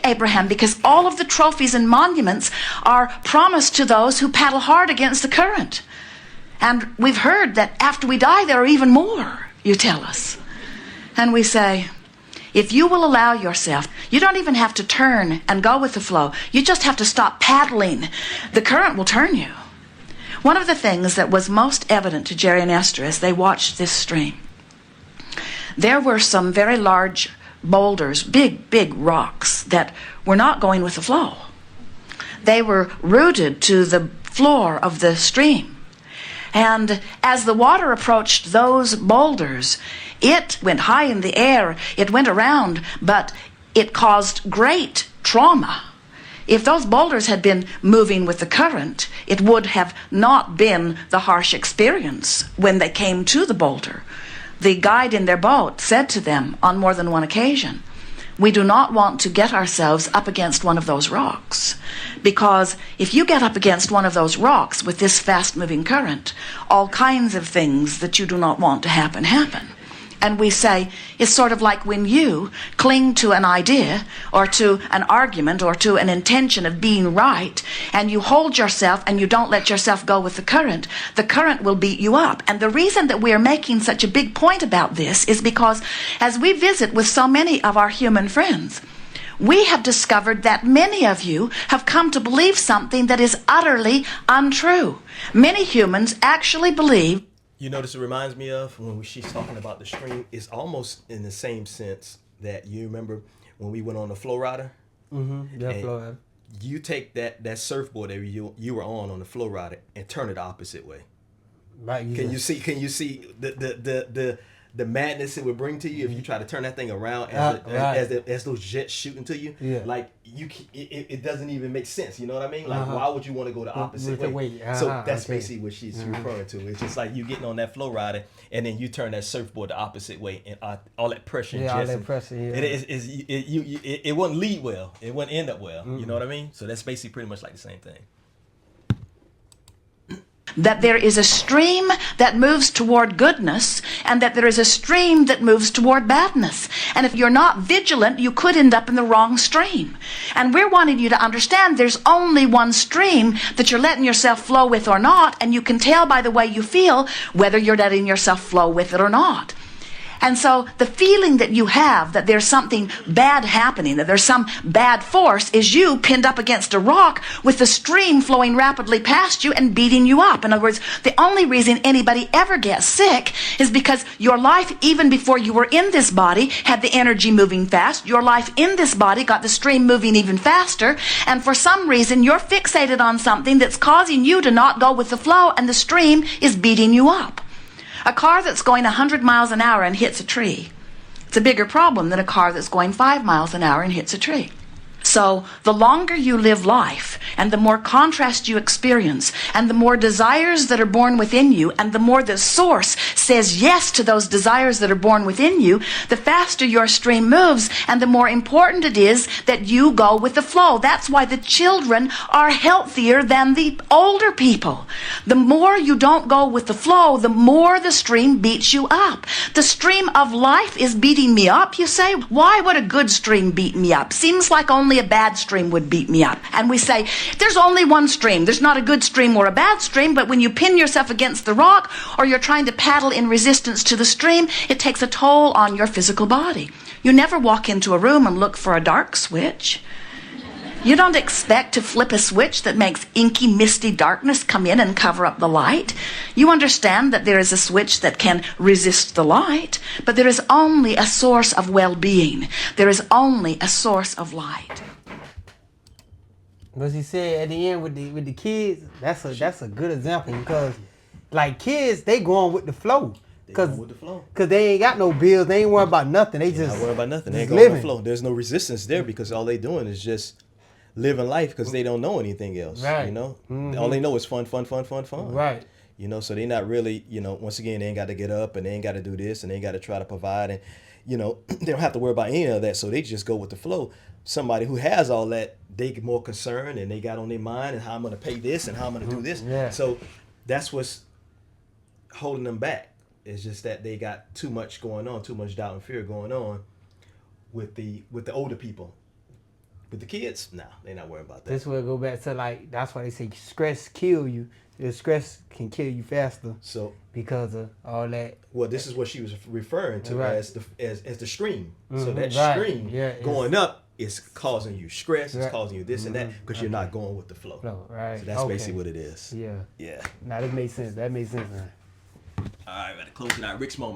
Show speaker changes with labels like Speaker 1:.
Speaker 1: Abraham, because all of the trophies and monuments are promised to those who paddle hard against the current. And we've heard that after we die, there are even more, you tell us. And we say, if you will allow yourself, you don't even have to turn and go with the flow. You just have to stop paddling. The current will turn you. One of the things that was most evident to Jerry and Esther as they watched this stream, there were some very large boulders, big rocks that were not going with the flow. They were rooted to the floor of the stream. And as the water approached those boulders, it went high in the air, it went around, but it caused great trauma. If those boulders had been moving with the current, it would have not been the harsh experience when they came to the boulder. The guide in their boat said to them on more than one occasion, we do not want to get ourselves up against one of those rocks, because if you get up against one of those rocks with this fast-moving current, all kinds of things that you do not want to happen. And we say, it's sort of like when you cling to an idea or to an argument or to an intention of being right, and you hold yourself and you don't let yourself go with the current will beat you up. And the reason that we are making such a big point about this is because as we visit with so many of our human friends, we have discovered that many of you have come to believe something that is utterly untrue. Many humans actually believe.
Speaker 2: You notice it reminds me of when she's talking about the stream. It's almost in the same sense that you remember when we went on the flow rider.
Speaker 3: Mm-hmm. Yeah, flow rider.
Speaker 2: You take that surfboard that you were on the flow rider and turn it the opposite way.
Speaker 3: Right.
Speaker 2: Can you see the madness it would bring to you if you try to turn that thing around as those jets shooting to you?
Speaker 3: Yeah.
Speaker 2: Like it doesn't even make sense. You know what I mean? Like why would you want to go the opposite way? So that's basically what she's referring to. It's just like you getting on that flow rider and then you turn that surfboard the opposite way and all that pressure.
Speaker 3: Yeah, all that pressure. Yeah.
Speaker 2: It wouldn't lead well. It wouldn't end up well. Mm-hmm. You know what I mean? So that's basically pretty much like the same thing.
Speaker 1: That there is a stream that moves toward goodness and that there is a stream that moves toward badness. And if you're not vigilant, you could end up in the wrong stream. And we're wanting you to understand there's only one stream that you're letting yourself flow with or not, and you can tell by the way you feel whether you're letting yourself flow with it or not. And so the feeling that you have that there's something bad happening, that there's some bad force, is you pinned up against a rock with the stream flowing rapidly past you and beating you up. In other words, the only reason anybody ever gets sick is because your life, even before you were in this body, had the energy moving fast. Your life in this body got the stream moving even faster. And for some reason, you're fixated on something that's causing you to not go with the flow, and the stream is beating you up. A car that's going 100 miles an hour and hits a tree, it's a bigger problem than a car that's going 5 miles an hour and hits a tree. So the longer you live life and the more contrast you experience and the more desires that are born within you and the more the source says yes to those desires that are born within you, the faster your stream moves and the more important it is that you go with the flow. That's why the children are healthier than the older people. The more you don't go with the flow, the more the stream beats you up. The stream of life is beating me up, you say. Why would a good stream beat me up? Seems like only a bad stream would beat me up. And we say, there's only one stream. There's not a good stream or a bad stream, but when you pin yourself against the rock or you're trying to paddle in resistance to the stream, it takes a toll on your physical body. You never walk into a room and look for a dark switch. You don't expect to flip a switch that makes inky, misty darkness come in and cover up the light. You understand that there is a switch that can resist the light, but there is only a source of well-being. There is only a source of light.
Speaker 3: But he said at the end with the kids, that's a good example, because like kids, they going with the flow. Because they ain't got no bills, they ain't worried about nothing. They just
Speaker 2: not worried about nothing. They ain't
Speaker 3: going
Speaker 2: going with the flow. There's no resistance there because all they doing is just living life because they don't know anything else.
Speaker 3: Right.
Speaker 2: You know, all they know is fun.
Speaker 3: Right.
Speaker 2: You know, so they not really, you know, once again, they ain't got to get up and they ain't got to do this and they ain't got to try to provide, and you know, they don't have to worry about any of that. So they just go with the flow. Somebody who has all that, they get more concerned and they got on their mind and how I'm going to pay this and how I'm going to do this.
Speaker 3: Yeah.
Speaker 2: So that's what's holding them back. It's just that they got too much going on, too much doubt and fear going on with the older people. With the kids, nah, they're not worried about that.
Speaker 3: This will go back to like that's why they say stress kill you. The stress can kill you faster.
Speaker 2: So
Speaker 3: because of all that.
Speaker 2: Well, this is what she was referring to as the stream. So that
Speaker 3: right.
Speaker 2: stream going up is causing you stress. It's causing you this and that because you're not going with the flow.
Speaker 3: Right.
Speaker 2: So that's basically what it is.
Speaker 3: Yeah.
Speaker 2: Yeah.
Speaker 3: Now that makes sense. That makes sense. Man.
Speaker 2: All right, we got to close it out. Rick's moment.